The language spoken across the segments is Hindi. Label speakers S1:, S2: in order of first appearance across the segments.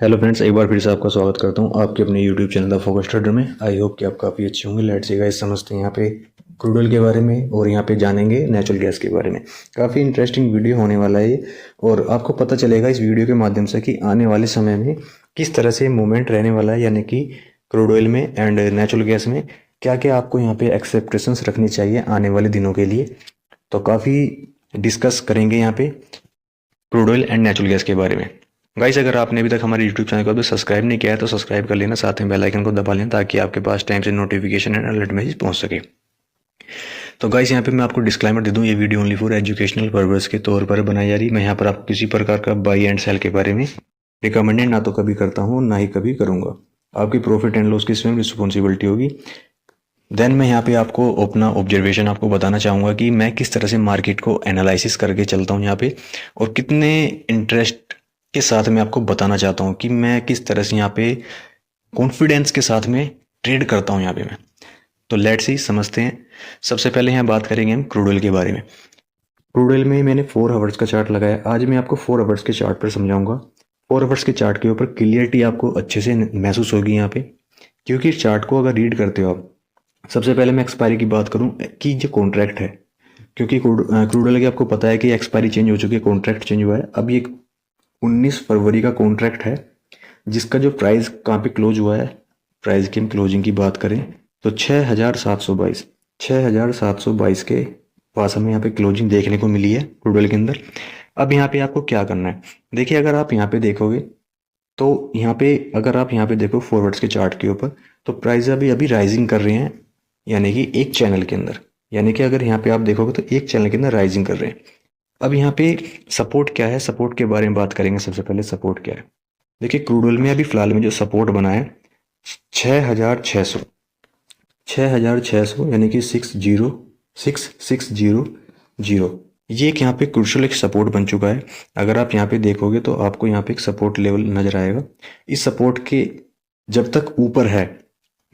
S1: हेलो फ्रेंड्स, एक बार फिर से आपका स्वागत करता हूं आपके अपने YouTube channel the focus trader में। आई होप कि आप काफ़ी अच्छे होंगे। लेट्स सी गाइस, समझते हैं यहाँ पे क्रूड ऑयल के बारे में और यहाँ पे जानेंगे नेचुरल गैस के बारे में। काफ़ी इंटरेस्टिंग वीडियो होने वाला है ये, और आपको पता चलेगा इस वीडियो के माध्यम से कि आने वाले समय में किस तरह से मूवमेंट रहने वाला है, यानी कि क्रूड ऑयल में एंड नेचुरल गैस में क्या क्या आपको यहाँ पे एक्सेप्टेशंस रखनी चाहिए आने वाले दिनों के लिए। तो काफ़ी डिस्कस करेंगे यहाँ पे crude oil and natural gas के बारे में। गाइस, अगर आपने अभी तक हमारे यूट्यूब चैनल को अभी सब्सक्राइब नहीं किया है तो सब्सक्राइब कर लेना, साथ में बेल आइकन को दबा लेना ताकि आपके पास टाइम से नोटिफिकेशन एंड अलर्ट मैसेज पहुंच सके। तो गाइस, यहाँ पे मैं आपको डिस्क्लेमर दे दूं, ये video only for educational purpose के तौर पर बनाई जा रही है। मैं यहाँ पर आपको किसी प्रकार का बाई एंड सेल के बारे में रिकमेंडेड ना तो कभी करता हूँ, ना ही कभी करूँगा। आपकी प्रॉफिट एंड लॉस की स्वयं रिस्पॉन्सिबिलिटी होगी। देन मैं यहाँ पे आपको अपना ऑब्जर्वेशन आपको बताना चाहूँगा कि मैं किस तरह से मार्केट को एनालिसिस करके चलता हूँ यहाँ पे, और कितने इंटरेस्ट के साथ मैं आपको बताना चाहता हूँ कि मैं किस तरह से यहाँ पे कॉन्फिडेंस के साथ में ट्रेड करता हूँ यहाँ पे मैं। तो लेट्स सी समझते हैं। सबसे पहले यहाँ बात करेंगे हम क्रूड ऑयल के बारे में। क्रूड ऑयल में मैंने 4 आवर्स का चार्ट लगाया। आज मैं आपको 4 आवर्स के चार्ट पर समझाऊंगा। 4 आवर्स के चार्ट के ऊपर क्लियरिटी आपको अच्छे से महसूस होगी यहाँ पे, क्योंकि इस चार्ट को अगर रीड करते हो आप, सबसे पहले मैं एक्सपायरी की बात करूं कि जो कॉन्ट्रैक्ट है, क्योंकि क्रूड ऑयल की आपको पता है कि एक्सपायरी चेंज हो चुकी है, कॉन्ट्रैक्ट चेंज हुआ है। अब ये 19 फरवरी का कॉन्ट्रैक्ट है, जिसका जो प्राइस कहाँ पे क्लोज हुआ है, प्राइस की हम क्लोजिंग की बात करें तो 6,722 के पास हमें यहाँ पे क्लोजिंग देखने को मिली है क्रूड ऑयल के अंदर। अब यहाँ पे आपको क्या करना है, देखिए अगर आप यहाँ पे देखोगे तो यहाँ पे अगर आप यहाँ पे देखो फॉरवर्ड्स के चार्ट के ऊपर, तो प्राइस अभी अभी राइजिंग कर रहे हैं, यानी कि एक चैनल के अंदर, यानी कि अगर यहाँ पे आप देखोगे तो एक चैनल के अंदर राइजिंग कर रहे हैं। अब यहाँ पे सपोर्ट क्या है, सपोर्ट के बारे में बात करेंगे। सबसे पहले सपोर्ट क्या है, देखिए क्रूड ऑयल में अभी फिलहाल में जो सपोर्ट बना है 6,600, 6,600 यानी कि 6,6,6,0,0, ये एक यहाँ पे क्रूशियल एक सपोर्ट बन चुका है। अगर आप यहाँ पे देखोगे तो आपको यहाँ पे एक सपोर्ट लेवल नजर आएगा। इस सपोर्ट के जब तक ऊपर है,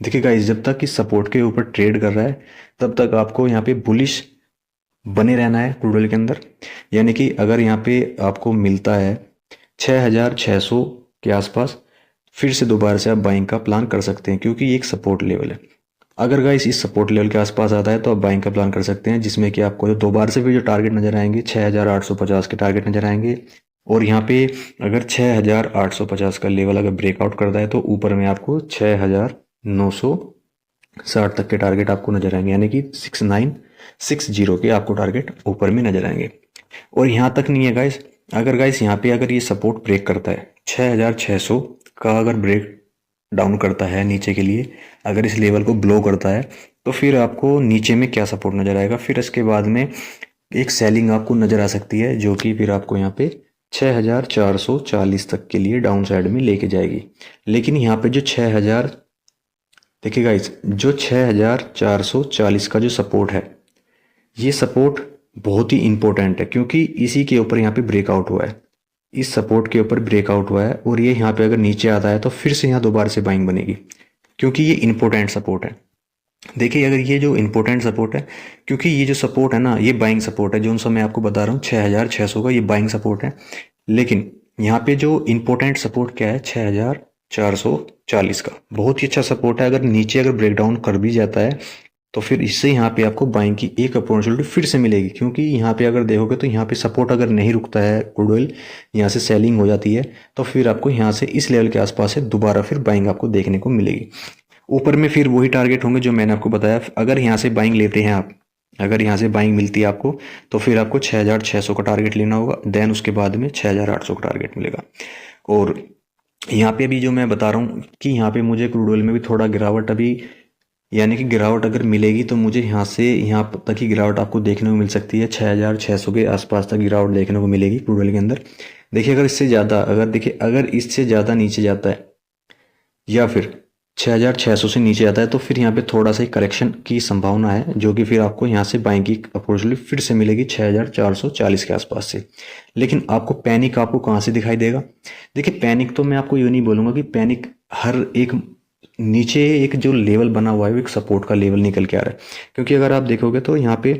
S1: देखिए गाइस, जब तक इस सपोर्ट के ऊपर ट्रेड कर रहा है तब तक आपको यहाँ पे बुलिश बने रहना है क्रूड ऑयल के अंदर। यानी कि अगर यहाँ पे आपको मिलता है 6,600 के आसपास, फिर से दोबारा से आप बाइंग का प्लान कर सकते हैं, क्योंकि ये एक सपोर्ट लेवल है। अगर गाइस इस सपोर्ट लेवल के आसपास आता है तो आप बाइंग का प्लान कर सकते हैं, जिसमें कि आपको दोबारा से भी जो टारगेट नजर आएंगे 6,850 के टारगेट नजर आएंगे। और यहाँ पे अगर 6,850 का लेवल अगर ब्रेकआउट करता है तो ऊपर में आपको 6,960 तक के टारगेट आपको नजर आएंगे, यानी कि 6,960 के आपको टारगेट ऊपर में नजर आएंगे। और यहाँ तक नहीं है गाइस, अगर गाइस यहाँ पे अगर ये सपोर्ट ब्रेक करता है 6,600 का, अगर ब्रेक डाउन करता है नीचे के लिए, अगर इस लेवल को ब्लो करता है, तो फिर आपको नीचे में क्या सपोर्ट नजर आएगा, फिर इसके बाद में एक सेलिंग आपको नजर आ सकती है, जो कि फिर आपको यहाँ पे 6,440 तक के लिए डाउन साइड में लेके जाएगी। लेकिन यहाँ पे जो 6,000, देखिए गाइस, जो 6,440 का जो सपोर्ट है, ये सपोर्ट बहुत ही इंपॉर्टेंट है, क्योंकि इसी के ऊपर यहाँ पे ब्रेकआउट हुआ है, इस सपोर्ट के ऊपर ब्रेकआउट हुआ है, और ये यहाँ पे अगर नीचे आता है तो फिर से यहाँ दोबारा से बाइंग बनेगी, क्योंकि ये इंपॉर्टेंट सपोर्ट है। देखिए अगर ये जो इंपॉर्टेंट सपोर्ट है, क्योंकि ये जो सपोर्ट है ना, ये बाइंग सपोर्ट है, जो सा मैं आपको बता रहा हूँ 6,600 का, ये बाइंग सपोर्ट है। लेकिन यहाँ पे जो इंपॉर्टेंट सपोर्ट क्या है, 6,440 का बहुत ही अच्छा सपोर्ट है। अगर नीचे अगर ब्रेकडाउन कर भी जाता है तो फिर इससे यहाँ पे आपको बाइंग की एक अपॉर्चुनिटी फिर से मिलेगी, क्योंकि यहाँ पे अगर देखोगे तो यहाँ पे सपोर्ट अगर नहीं रुकता है क्रूड ऑयल, यहाँ से सेलिंग हो जाती है, तो फिर आपको यहाँ से इस लेवल के आसपास से दोबारा फिर बाइंग आपको देखने को मिलेगी। ऊपर में फिर वही टारगेट होंगे जो मैंने आपको बताया। अगर यहाँ से बाइंग लेते हैं आप, अगर यहाँ से बाइंग मिलती है आपको, तो फिर आपको 6,600 का टारगेट लेना होगा। देन उसके बाद में 6,800 का टारगेट मिलेगा। और यहाँ पे अभी जो मैं बता रहा हूँ कि यहाँ पे मुझे क्रूड ऑयल में भी थोड़ा गिरावट अभी, यानी कि गिरावट अगर मिलेगी तो मुझे यहाँ से यहाँ तक की गिरावट आपको देखने को मिल सकती है, 6,600 के आसपास तक गिरावट देखने को मिलेगी क्रूड ऑयल के अंदर। देखिए अगर इससे ज़्यादा, अगर देखिए अगर इससे ज़्यादा नीचे जाता है या फिर 6,600 से नीचे आता है, तो फिर यहाँ पे थोड़ा सा करेक्शन की संभावना है, जो कि फिर आपको यहाँ से बाइंग की अपॉर्चुनिटी फिर से मिलेगी 6,440 के आसपास से। लेकिन आपको पैनिक आपको कहाँ से दिखाई देगा, देखिए पैनिक तो मैं आपको ये नहीं बोलूँगा कि पैनिक, हर एक नीचे एक जो लेवल बना हुआ है वो एक सपोर्ट का लेवल निकल के आ रहा है, क्योंकि अगर आप देखोगे तो यहाँ पे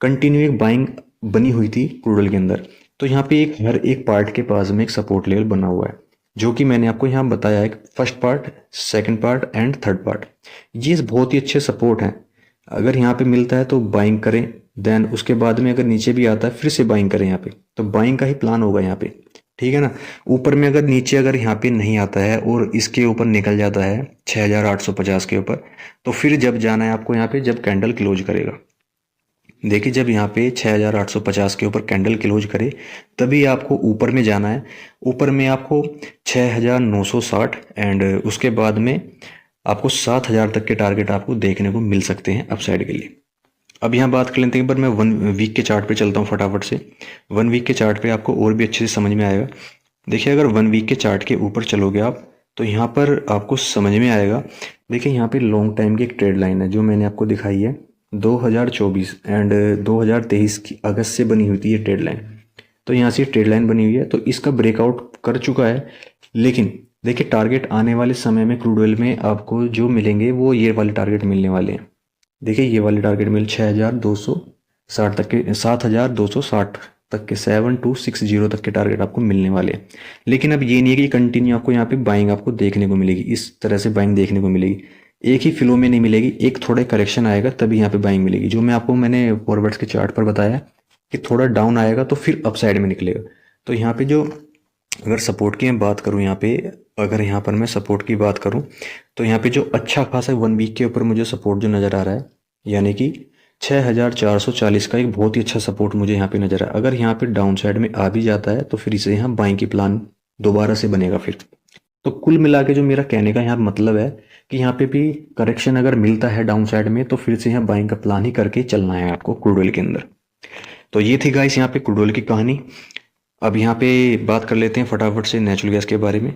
S1: कंटिन्यू एक बाइंग बनी हुई थी क्रूड ऑयल के अंदर, तो यहाँ पे एक हर एक पार्ट के पास में एक सपोर्ट लेवल बना हुआ है। जो कि मैंने आपको यहाँ बताया है, first part, second part and third part. ये बहुत ही अच्छे सपोर्ट हैं। अगर यहाँ पे मिलता है तो बाइंग करें, देन उसके बाद में अगर नीचे भी आता है फिर से बाइंग करें। यहाँ पे तो बाइंग का ही प्लान होगा यहाँ पे, ठीक है ना। ऊपर में अगर नीचे अगर यहाँ पे नहीं आता है और इसके ऊपर निकल जाता है 6850 के ऊपर, तो फिर जब जाना है आपको यहाँ पे, जब कैंडल क्लोज करेगा, देखिए जब यहाँ पे 6850 के ऊपर कैंडल क्लोज करे तभी आपको ऊपर में जाना है। ऊपर में आपको 6960 एंड उसके बाद में आपको 7000 तक के टारगेट आपको देखने को मिल सकते हैं अपसाइड के लिए। अब यहाँ बात कर लेते हैं, एक बार मैं 1 वीक के चार्ट पे चलता हूँ फटाफट से। 1 वीक के चार्ट पे आपको और भी अच्छे से समझ में आएगा। देखिए अगर 1 वीक के चार्ट के ऊपर चलोगे आप तो यहाँ पर आपको समझ में आएगा। देखिए यहाँ पे लॉन्ग टाइम की एक ट्रेड लाइन है जो मैंने आपको दिखाई है 2024 एंड 2023 की अगस्त से बनी हुई थी ये ट्रेड लाइन। तो यहाँ से ट्रेड लाइन बनी हुई है, तो इसका ब्रेकआउट कर चुका है। लेकिन देखिए टारगेट आने वाले समय में क्रूड ऑयल में आपको जो मिलेंगे वो ये वाले टारगेट मिलने वाले हैं। देखिए ये वाले टारगेट मिल 6260 तक के, 7260 तक के, 7260 तक के टारगेट आपको मिलने वाले हैं। लेकिन अब ये नहीं है कि कंटिन्यू आपको यहाँ पे बाइंग आपको देखने को मिलेगी, इस तरह से बाइंग देखने को मिलेगी, एक ही फ्लो में नहीं मिलेगी, एक थोड़ा करेक्शन आएगा तभी यहाँ पे बाइंग मिलेगी। जो मैंने फॉरवर्ड्स के चार्ट पर बताया कि थोड़ा डाउन आएगा तो फिर अप साइड में निकलेगा। तो यहाँ पे जो अगर सपोर्ट की मैं बात करूँ, यहाँ पे अगर यहाँ पर मैं सपोर्ट की बात करूँ तो यहाँ पे जो अच्छा खासा 1 वीक के ऊपर मुझे सपोर्ट जो नज़र आ रहा है, यानी कि 6440 का एक बहुत ही अच्छा सपोर्ट मुझे यहाँ पे नज़र आ रहा है। अगर यहाँ पे डाउन साइड में आ भी जाता है तो फिर इसे यहाँ बाइंग की प्लान दोबारा से बनेगा फिर। तो कुल मिला के जो मेरा कहने का यहाँ मतलब है कि यहाँ पे भी करेक्शन अगर मिलता है डाउन साइड में तो फिर से यहाँ बाइंग का प्लान ही करके चलना है आपको क्रूड ऑयल के अंदर। तो ये थी गाइस यहाँ पे क्रूड ऑयल की कहानी। अब यहाँ पे बात कर लेते हैं फटाफट से नेचुरल गैस के बारे में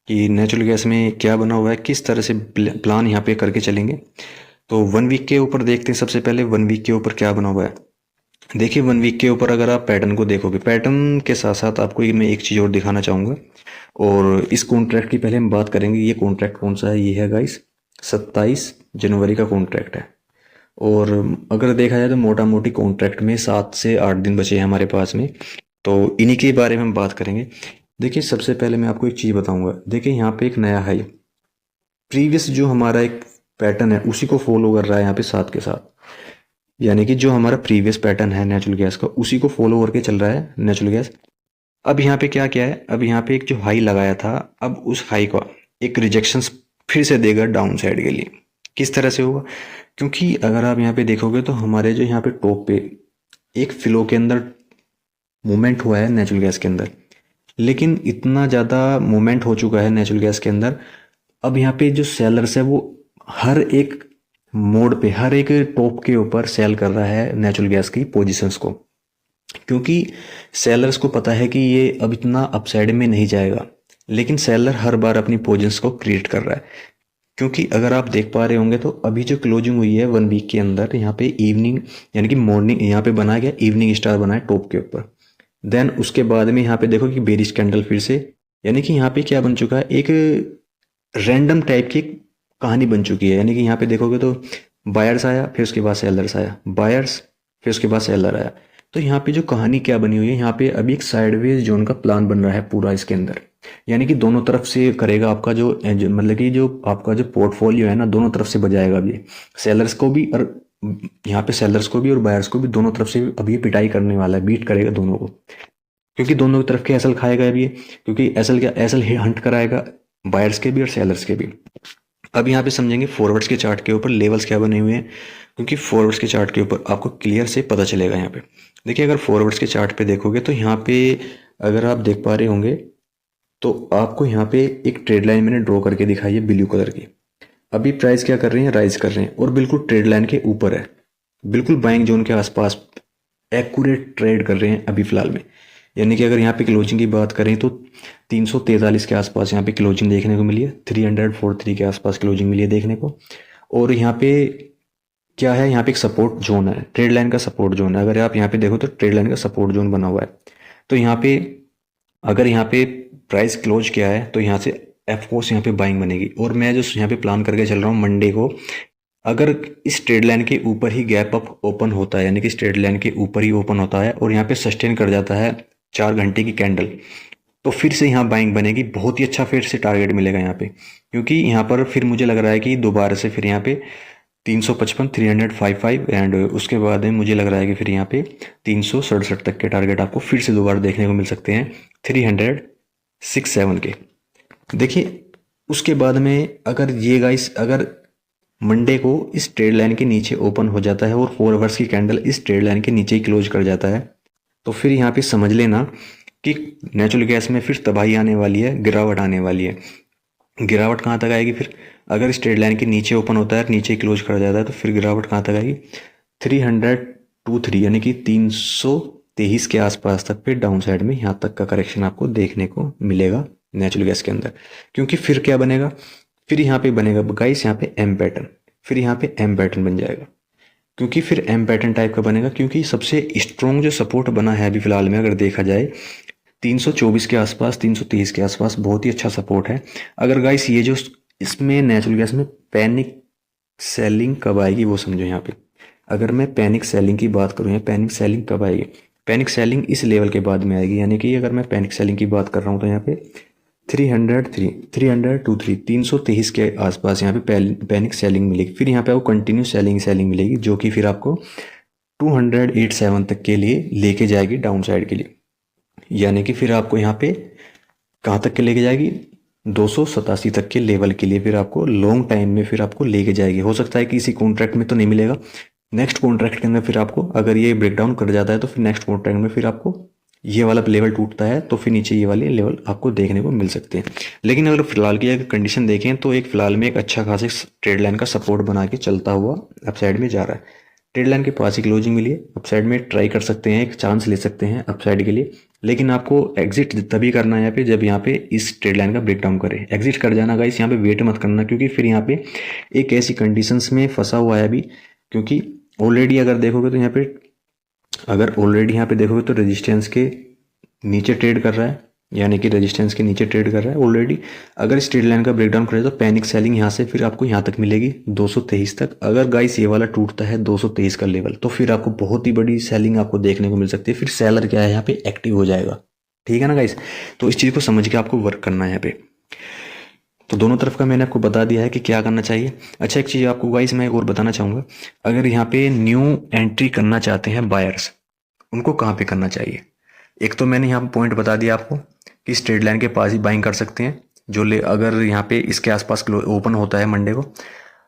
S1: कि नेचुरल गैस में क्या बना हुआ है, किस तरह से प्लान यहाँ पे करके चलेंगे। तो 1 वीक के ऊपर देखते हैं। सबसे पहले 1 वीक के ऊपर क्या बना हुआ है। देखिए 1 वीक के ऊपर अगर आप पैटर्न को देखोगे, पैटर्न के साथ साथ आपको मैं एक चीज़ और दिखाना चाहूँगा। और इस कॉन्ट्रैक्ट की पहले हम बात करेंगे। ये कॉन्ट्रैक्ट कौन सा है, ये है गाइस 27 जनवरी का कॉन्ट्रैक्ट है। और अगर देखा जाए तो मोटा मोटी कॉन्ट्रैक्ट में 7 से 8 दिन बचे हैं हमारे पास में, तो इन्हीं के बारे में हम बात करेंगे। देखिए सबसे पहले मैं आपको एक चीज़ बताऊंगा। देखिए यहाँ पे एक नया हाई, प्रीवियस जो हमारा एक पैटर्न है उसी को फॉलो कर रहा है यहाँ पे साथ के साथ, यानी कि जो हमारा प्रीवियस पैटर्न है नेचुरल गैस का उसी को फॉलो करके चल रहा है नेचुरल गैस। अब यहाँ पे क्या क्या है, अब यहाँ पे एक जो हाई लगाया था, अब उस हाई का एक रिजेक्शन फिर से देगा डाउन साइड के लिए। किस तरह से होगा, क्योंकि अगर आप यहाँ पे देखोगे तो हमारे जो यहाँ पे टॉप पे एक फ्लो के अंदर मूवमेंट हुआ है नेचुरल गैस के अंदर, लेकिन इतना ज़्यादा मूवमेंट हो चुका है नेचुरल गैस के अंदर, अब यहाँ पे जो सेलर्स है वो हर एक मोड पे, हर एक टॉप के ऊपर सेल कर रहा है नेचुरल गैस की पोजीशंस को, क्योंकि सेलर्स को पता है कि ये अब इतना अपसाइड में नहीं जाएगा। लेकिन सेलर हर बार अपनी पोजीशंस को क्रिएट कर रहा है, क्योंकि अगर आप देख पा रहे होंगे तो अभी जो क्लोजिंग हुई है 1 वीक के अंदर, यहाँ पे इवनिंग यानी कि मॉर्निंग यहाँ पे बना गया, इवनिंग स्टार बना है टॉप के ऊपर। देन उसके बाद में यहाँ पे देखो कि बेरिश कैंडल फिर से, यानी कि यहाँ पे क्या बन चुका है, एक रैंडम टाइप की कहानी बन चुकी है। यानी कि यहाँ पे देखोगे तो बायर्स आया, फिर उसके बाद सेलर्स आया, बायर्स फिर उसके बाद सेलर आया। तो यहाँ पे जो कहानी क्या बनी हुई है, यहाँ पे अभी एक साइडवेज जोन का प्लान बन रहा है पूरा इसके अंदर, यानी कि दोनों तरफ से करेगा आपका मतलब कि जो आपका जो पोर्टफोलियो है ना, दोनों तरफ से बजाएगा अभी, सेलर्स को भी और यहाँ पे सेलर्स को भी और बायर्स को भी, दोनों तरफ से अभी पिटाई करने वाला है, बीट करेगा दोनों को, क्योंकि दोनों की तरफ के एसल खाएगा अभी, क्योंकि एसल हंट कराएगा बायर्स के भी और सेलर्स के भी। अब यहाँ पे समझेंगे फॉरवर्ड्स के चार्ट के ऊपर लेवल्स क्या बने हुए हैं, क्योंकि फॉरवर्ड्स के चार्ट के ऊपर आपको क्लियर से पता चलेगा। यहाँ पे देखिए अगर फॉरवर्ड्स के चार्ट पे देखोगे तो यहाँ पे अगर आप देख पा रहे होंगे तो आपको यहाँ पे एक ट्रेड लाइन मैंने ड्रॉ करके दिखाई है ब्लू कलर की। अभी प्राइस क्या कर रहे हैं, राइज कर रहे हैं और बिल्कुल ट्रेड लाइन के ऊपर है, बिल्कुल बाइंग जोन के आसपास एक्यूरेट ट्रेड कर रहे हैं अभी फिलहाल में। यानी कि अगर यहाँ पे क्लोजिंग की बात करें तो 343 के आसपास यहाँ पे क्लोजिंग देखने को मिली है, 343 के आसपास क्लोजिंग मिली है देखने को। और यहाँ पे क्या है, यहाँ पे एक सपोर्ट जोन है, ट्रेड लाइन का सपोर्ट जोन है। अगर आप यहाँ पे देखो तो ट्रेड लाइन का सपोर्ट जोन बना हुआ है। तो यहाँ पे अगर यहाँ पे प्राइस क्लोज किया है तो यहाँ से ऑफकोर्स यहाँ पे बाइंग बनेगी। और मैं जो यहाँ पे प्लान करके चल रहा हूँ मंडे को, अगर इस ट्रेड लाइन के ऊपर ही गैप अप ओपन होता है, यानी कि इस ट्रेड लाइन के ऊपर ही ओपन होता है और यहाँ पे सस्टेन कर जाता है 4 घंटे की कैंडल, तो फिर से यहाँ बाइंग बनेगी, बहुत ही अच्छा फिर से टारगेट मिलेगा यहाँ पे, क्योंकि यहाँ पर फिर मुझे लग रहा है कि दोबारा से फिर यहाँ पे 355 355 एंड उसके बाद में मुझे लग रहा है कि फिर यहाँ पे 367 तक के टारगेट आपको फिर से दोबारा देखने को मिल सकते हैं 367 के। देखिए उसके बाद में अगर ये गाइस अगर मंडे को इस ट्रेड लाइन के नीचे ओपन हो जाता है और 4 आवर्स की कैंडल इस ट्रेड लाइन के नीचे ही क्लोज कर जाता है, तो फिर यहाँ पे समझ लेना कि नेचुरल गैस में फिर तबाही आने वाली है, गिरावट आने वाली है। गिरावट कहाँ तक आएगी फिर, अगर इस ट्रेड लाइन के नीचे ओपन होता है, नीचे क्लोज कर जाता है, तो फिर गिरावट कहाँ तक आएगी 323 यानी कि 323 के आसपास तक फिर डाउन साइड में यहाँ तक का करेक्शन आपको देखने को मिलेगा नेचुरल गैस के अंदर। क्योंकि फिर क्या बनेगा, फिर यहाँ पे बनेगा गाइस यहाँ पे एम पैटर्न, फिर यहाँ पे एम पैटर्न बन जाएगा। क्योंकि फिर एम पैटर्न टाइप का बनेगा, क्योंकि सबसे स्ट्रॉन्ग जो सपोर्ट बना है अभी फिलहाल में अगर देखा जाए 324 के आसपास 323 के आसपास बहुत ही अच्छा सपोर्ट है। अगर गाइस ये जो इसमें नेचुरल गैस में पैनिक सेलिंग कब आएगी वो समझो यहाँ पे। अगर मैं पैनिक सेलिंग की बात करूँ, पैनिक सेलिंग कब आएगी, पैनिक सेलिंग इस लेवल के बाद में आएगी। यानी कि अगर मैं पैनिक सेलिंग की बात कर रहा हूँ तो यहाँ पे 323 के आसपास यहाँ पे पैनिक सेलिंग मिलेगी। फिर यहाँ पे आपको कंटिन्यू सेलिंग मिलेगी, जो कि फिर आपको 287 तक के लिए लेके जाएगी डाउन साइड के लिए। यानी कि फिर आपको यहाँ पे कहाँ तक के लेके जाएगी 287 तक के लेवल के लिए फिर आपको लॉन्ग टाइम में फिर आपको लेके जाएगी। हो सकता है कि इसी कॉन्ट्रैक्ट में तो नहीं मिलेगा, नेक्स्ट कॉन्ट्रैक्ट के अंदर फिर आपको अगर ये ब्रेकडाउन कर जाता है तो फिर नेक्स्ट कॉन्ट्रैक्ट में फिर आपको ये वाला लेवल टूटता है तो फिर नीचे ये वाले लेवल आपको देखने को मिल सकते हैं। लेकिन अगर फिलहाल की अगर कंडीशन देखें तो एक फिलहाल में एक अच्छा खासा ट्रेड लाइन का सपोर्ट बना के चलता हुआ अपसाइड में जा रहा है। ट्रेड लाइन के पास ही क्लोजिंग मिली है, अपसाइड में ट्राई कर सकते हैं, एक चांस ले सकते हैं अपसाइड के लिए। लेकिन आपको एग्जिट तभी करना है यहाँ पे जब यहाँ पे इस ट्रेड लाइन का ब्रेकडाउन करे। एग्जिट कर जाना गाइस, यहाँ पे वेट मत करना, क्योंकि फिर यहाँ पे एक ऐसी कंडीशंस में फंसा हुआ है अभी। क्योंकि ऑलरेडी अगर देखोगे तो यहाँ पे देखोगे तो रेजिस्टेंस के नीचे ट्रेड कर रहा है, यानी कि रेजिस्टेंस के नीचे ट्रेड कर रहा है ऑलरेडी। अगर इस ट्रेड लाइन का ब्रेकडाउन करे तो पैनिक सेलिंग यहाँ से फिर आपको यहाँ तक मिलेगी 223 तक। अगर गाइस ये वाला टूटता है 223 का लेवल तो फिर आपको बहुत ही बड़ी सेलिंग आपको देखने को मिल सकती है। फिर सेलर क्या है यहाँ पे एक्टिव हो जाएगा, ठीक है ना गाइस। तो इस चीज़ को समझ के आपको वर्क करना है यहाँ पे। तो दोनों तरफ का मैंने आपको बता दिया है कि क्या करना चाहिए। अच्छा एक चीज़ आपको गाइस मैं एक और बताना चाहूँगा, अगर यहाँ पे न्यू एंट्री करना चाहते हैं बायर्स, उनको कहाँ पे करना चाहिए। एक तो मैंने यहाँ पे पॉइंट बता दिया आपको कि इस ट्रेड लाइन के पास ही बाइंग कर सकते हैं, अगर यहाँ पे इसके आसपास ओपन होता है मंडे को।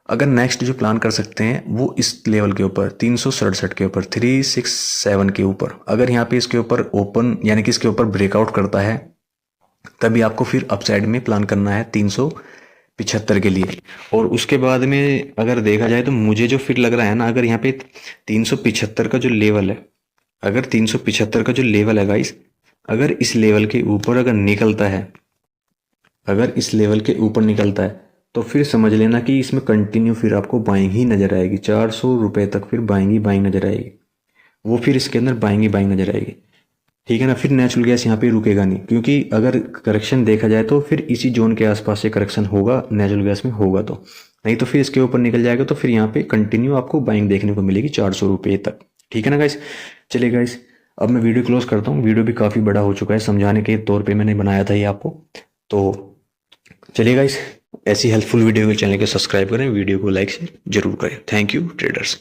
S1: अगर नेक्स्ट जो प्लान कर सकते हैं वो इस लेवल के ऊपर 367 के ऊपर 367 के ऊपर, अगर यहाँ पे इसके ऊपर ओपन यानी कि इसके ऊपर ब्रेकआउट करता है तभी आपको फिर अपसाइड में प्लान करना है 375 के लिए। और उसके बाद में अगर देखा जाए तो मुझे जो फिर लग रहा है ना, अगर यहाँ पे 375 का जो लेवल है, अगर 375 का जो लेवल है गाइस, अगर इस लेवल के ऊपर अगर निकलता है, अगर इस लेवल के ऊपर निकलता है तो फिर समझ लेना कि इसमें कंटिन्यू फिर आपको बाइंग ही नजर आएगी। 400 रुपये तक फिर बाइंग ही बाइंग नजर आएगी, वो फिर इसके अंदर बाइंग ही बाइंग नजर आएगी, ठीक है ना। फिर नेचुरल गैस यहाँ पे रुकेगा नहीं, क्योंकि अगर करेक्शन देखा जाए तो फिर इसी जोन के आसपास से करेक्शन होगा नेचुरल गैस में होगा, तो नहीं तो फिर इसके ऊपर निकल जाएगा तो फिर यहाँ पे कंटिन्यू आपको बाइंग देखने को मिलेगी 400 रुपये तक, ठीक है ना गाइस। चलिए गाइस अब मैं वीडियो क्लोज करता हूँ, वीडियो भी काफ़ी बड़ा हो चुका है, समझाने के तौर पे मैंने बनाया था ये आपको। तो चलिए गाइस ऐसी हेल्पफुल वीडियो के चैनल को सब्सक्राइब करें, वीडियो को लाइक शेयर जरूर करें। Thank you traders.